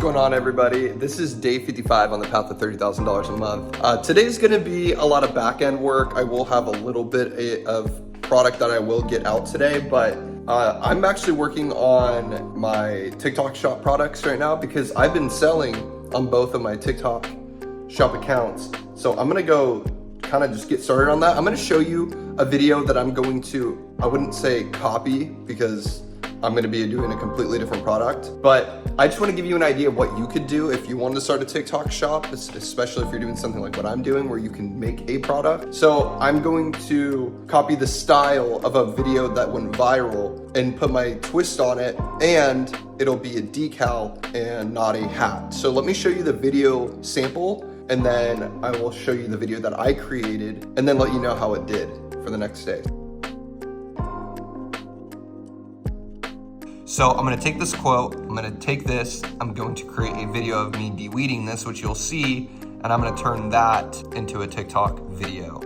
What's going on, everybody? This is day 55 on the path to $30,000 a month. Today's gonna be a lot of back-end work. I will have a little bit of product that I will get out today, but I'm actually working on my TikTok shop products right now because I've been selling on both of my TikTok shop accounts. So I'm gonna go kind of just get started on that. I'm gonna show you a video that I'm going to, I wouldn't say copy because I'm gonna be doing a completely different product, but I just wanna give you an idea of what you could do if you wanted to start a TikTok shop, especially if you're doing something like what I'm doing where you can make a product. So I'm going to copy the style of a video that went viral and put my twist on it, and it'll be a decal and not a hat. So let me show you the video sample, and then I will show you the video that I created and then let you know how it did for the next day. So I'm gonna take this quote, I'm gonna take this, I'm going to create a video of me de-weeding this, which you'll see, and I'm gonna turn that into a TikTok video.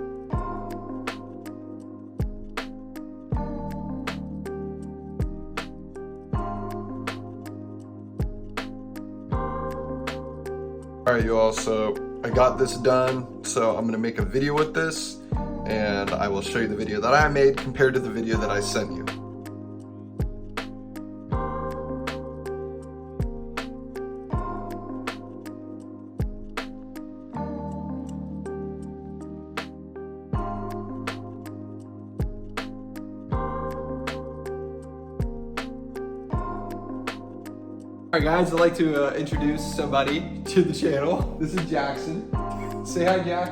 All right, you all, so I got this done, so I'm gonna make a video with this, and I will show you the video that I made compared to the video that I sent you. All right, guys, I'd like to introduce somebody to the channel. This is Jackson. Say hi, Jax.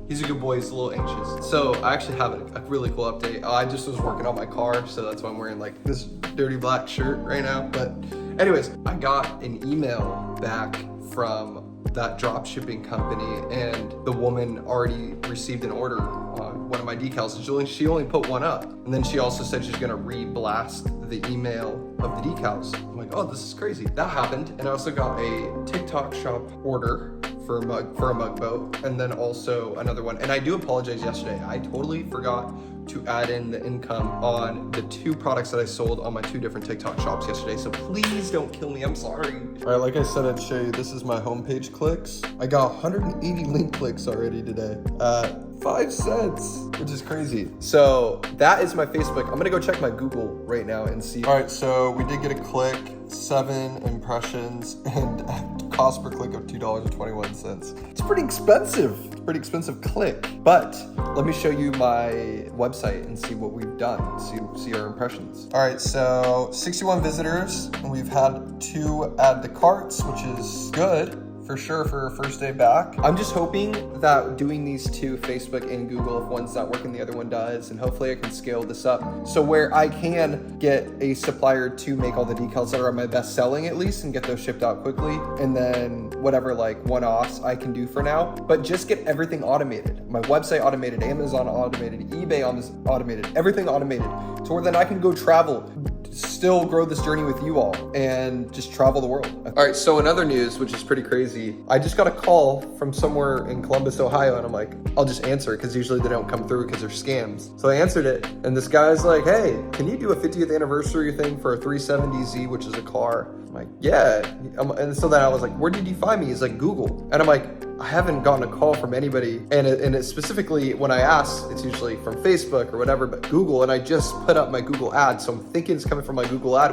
He's a good boy, he's a little anxious. So I actually have a really cool update. I just was working on my car, so that's why I'm wearing like this dirty black shirt right now. But anyways, I got an email back from that drop shipping company, and the woman already received an order on one of my decals. She only put one up, and then she also said she's gonna re-blast the email of the decals. I'm like, oh, this is crazy. That happened. And I also got a TikTok shop order for a mug boat, and then also another one. And I do apologize yesterday. I totally forgot to add in the income on the two products that I sold on my two different TikTok shops yesterday. So please don't kill me, I'm sorry. All right, like I said, I'd show you, this is my homepage clicks. I got 180 link clicks already today at 5 cents, which is crazy. So that is my Facebook. I'm gonna go check my Google right now and see. All right, so we did get a click, 7 impressions, and cost per click of $2.21. It's pretty expensive. It's a pretty expensive click, but let me show you my website and see what we've done, see our impressions. All right, so 61 visitors, and we've had 2 add to carts, which is good for sure for a first day back. I'm just hoping that doing these two, Facebook and Google, if one's not working, the other one does, and hopefully I can scale this up so where I can get a supplier to make all the decals that are my best selling at least and get those shipped out quickly, and then whatever like one-offs I can do for now, but just get everything automated. My website automated, Amazon automated, eBay automated, everything automated, so where then I can go travel, still grow this journey with you all and just travel the world. All right, so in other news, which is pretty crazy, I just got a call from somewhere in Columbus, Ohio, and I'm like, I'll just answer because usually they don't come through because they're scams. So I answered it, and this guy's like, hey, can you do a 50th anniversary thing for a 370Z, which is a car? I'm like, yeah. And so then I was like, where did you find me? He's like, Google. And I'm like, I haven't gotten a call from anybody. And it specifically, when I ask, it's usually from Facebook or whatever, but Google, and I just put up my Google ad. So I'm thinking it's coming from my Google ad,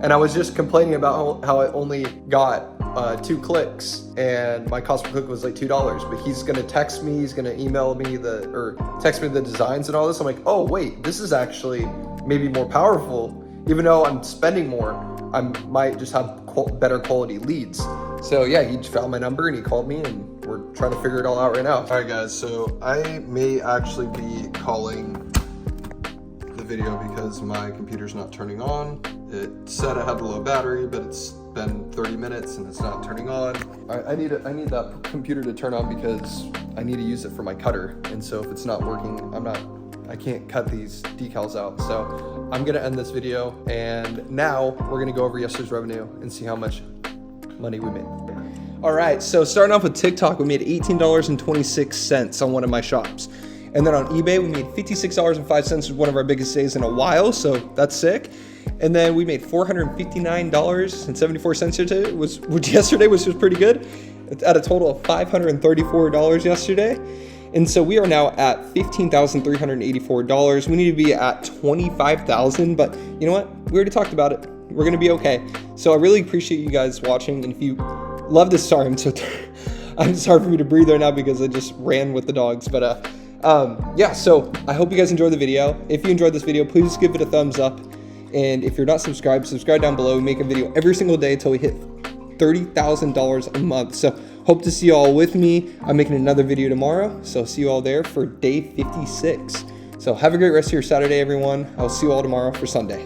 and I was just complaining about how I only got 2 clicks and my cost per click was like $2, but he's gonna text me, he's gonna email me or text me the designs and all this. I'm like, oh wait, this is actually maybe more powerful. Even though I'm spending more, I might just have better quality leads. So yeah, he found my number and he called me, and we're trying to figure it all out right now. All right, guys, so I may actually be calling the video because my computer's not turning on. It said I had a low battery, but it's been 30 minutes and it's not turning on. I need that computer to turn on because I need to use it for my cutter. And so if it's not working, I can't cut these decals out. So I'm gonna end this video, and now we're gonna go over yesterday's revenue and see how much money we made. All right, so starting off with TikTok, we made $18.26 on one of my shops. And then on eBay, we made $56.05, which is one of our biggest days in a while, so that's sick. And then we made $459.74 which yesterday, which was pretty good. It's at a total of $534 yesterday. And so we are now at $15,384. We need to be at $25,000, but you know what? We already talked about it. We're gonna be okay. So I really appreciate you guys watching. And if you love this, sorry, it's hard for me to breathe right now because I just ran with the dogs. But yeah, so I hope you guys enjoyed the video. If you enjoyed this video, please give it a thumbs up. And if you're not subscribed, subscribe down below. We make a video every single day until we hit $30,000 a month. So hope to see you all with me. I'm making another video tomorrow. So see you all there for day 56. So have a great rest of your Saturday, everyone. I'll see you all tomorrow for Sunday.